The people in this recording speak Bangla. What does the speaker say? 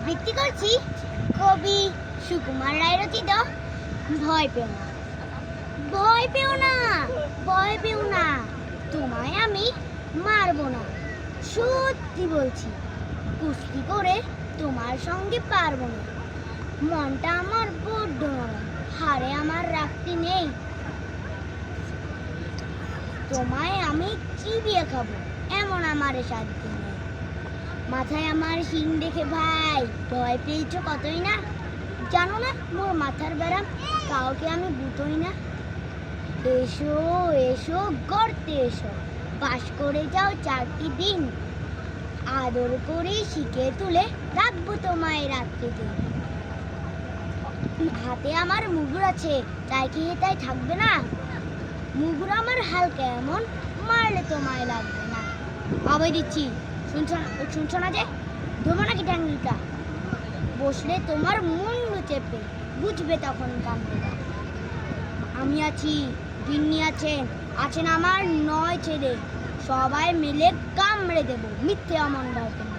আবৃত্তি করছি কবি সুকুমার রায় রচিত ভয় পেও না। ভয় পেও না, ভয় পেও না, তোমায় আমি মারবো না। সত্যি বলছি, কুস্তি করে তোমার সঙ্গে পারবো না। মনটা আমার বড্ড নরম, হারে আমার রাখতে নেই। তোমায় আমি চিবিয়ে খাবো, এমন আমার সাধ্য নেই। মাথায় আমার শিং দেখে ভাই ভয় পেয়েছো কতই না। জানো না মোর মাথার ব্যারাম, কাউকে আমি বুঝই না। এসো এসো গর্তে এসো, বাস করে যাও 4টি দিন। আদর করে শিখে তুলে রাখবো তোমায় রাত্রিতে। হাতে আমার মুগুর আছে, তাই কি তাই থাকবে না? মুগুর আমার হালকা, এমন মারলে তোমায় লাগবে না। আবার দিচ্ছি, শুনছো না যে? ধরবো নাকি ট্যাঙ্গিটা? বসলে তোমার মুন্ডু চেপে, বুঝবে তখন কামড়েটা। আমি আছি, গিন্নি আছেন, আছেন আমার 9 ছেলে। সবাই মিলে কামড়ে দেবো, মিথ্যে অমন গল্প না।